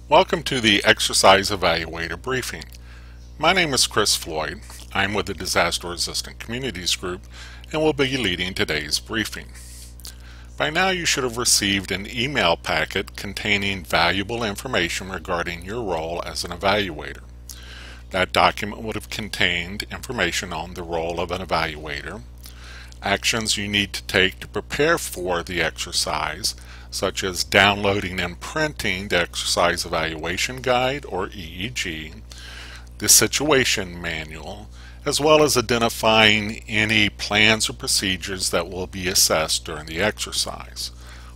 Welcome to the Exercise Evaluator briefing. My name is Chris Floyd. I'm with the Disaster Resistant Communities Group and will be leading today's briefing. By now you should have received an email packet containing valuable information regarding your role as an evaluator. That document would have contained information on the role of an evaluator, actions you need to take to prepare for the exercise, such as downloading and printing the Exercise Evaluation Guide, or EEG, the Situation Manual, as well as identifying any plans or procedures that will be assessed during the exercise.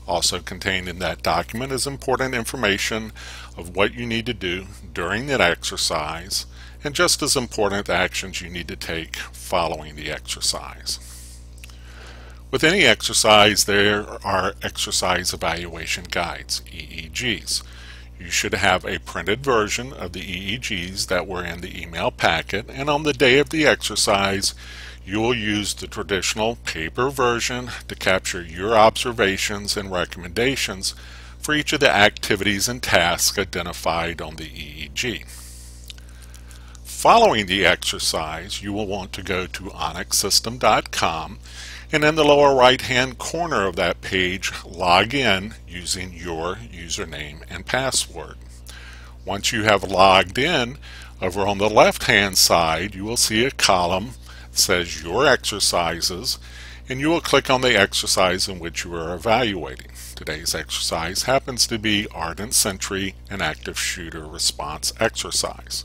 Also contained in that document is important information of what you need to do during that exercise, and just as important, the actions you need to take following the exercise. With any exercise, there are exercise evaluation guides, EEGs. You should have a printed version of the EEGs that were in the email packet, and on the day of the exercise, you will use the traditional paper version to capture your observations and recommendations for each of the activities and tasks identified on the EEG. Following the exercise, you will want to go to onyxsystem.com, and in the lower right hand corner of that page, log in using your username and password. Once you have logged in, over on the left hand side you will see a column that says your exercises, and you will click on the exercise in which you are evaluating. Today's exercise happens to be Ardent Sentry and Active Shooter Response Exercise.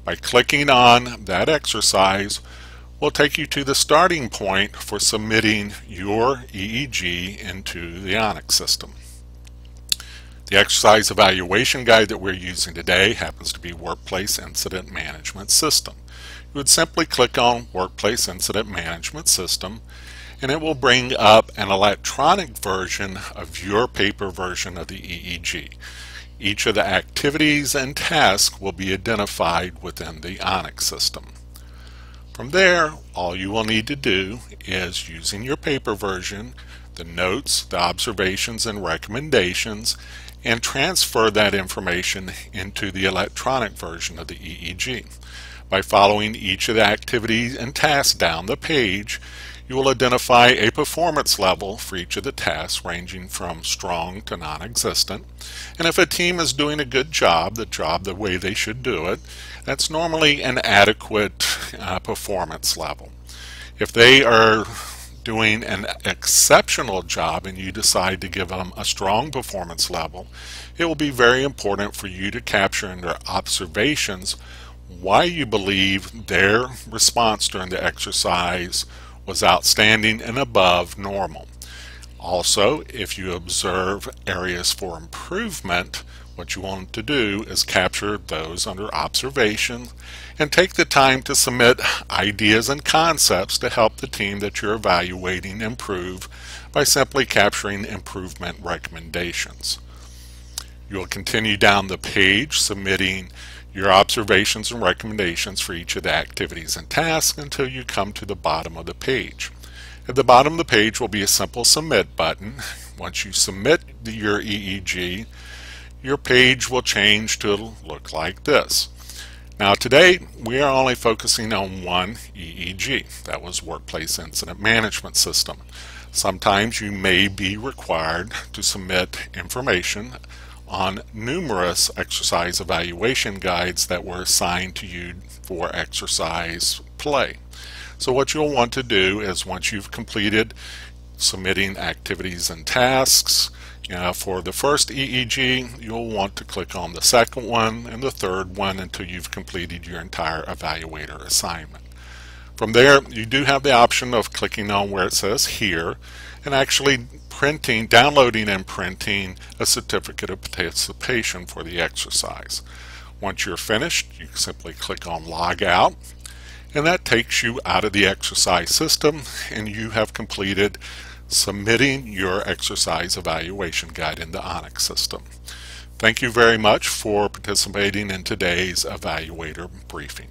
By clicking on that exercise, will take you to the starting point for submitting your EEG into the Onyx system. The exercise evaluation guide that we're using today happens to be Workplace Incident Management System. You would simply click on Workplace Incident Management System, and it will bring up an electronic version of your paper version of the EEG. Each of the activities and tasks will be identified within the Onyx system. From there, all you will need to do is, using your paper version, the notes, the observations, and recommendations, and transfer that information into the electronic version of the EEG. By following each of the activities and tasks down the page, you will identify a performance level for each of the tasks, ranging from strong to non-existent. And if a team is doing a good job, the way they should do it, that's normally an adequate performance level. If they are doing an exceptional job and you decide to give them a strong performance level, it will be very important for you to capture in their observations why you believe their response during the exercise was outstanding and above normal. Also, if you observe areas for improvement, what you want to do is capture those under observation and take the time to submit ideas and concepts to help the team that you're evaluating improve by simply capturing improvement recommendations. You'll continue down the page submitting your observations and recommendations for each of the activities and tasks until you come to the bottom of the page. At the bottom of the page will be a simple submit button. Once you submit your EEG, your page will change to look like this. Now today we are only focusing on one EEG. That was Workplace Incident Management System. Sometimes you may be required to submit information on numerous exercise evaluation guides that were assigned to you for exercise play. So what you'll want to do is, once you've completed submitting activities and tasks for the first EEG, you'll want to click on the second one and the third one until you've completed your entire evaluator assignment. From there, you do have the option of clicking on where it says Here and actually downloading and printing a certificate of participation for the exercise. Once you're finished, you simply click on Log Out, and that takes you out of the exercise system, and you have completed submitting your exercise evaluation guide in the Onyx system. Thank you very much for participating in today's Evaluator briefing.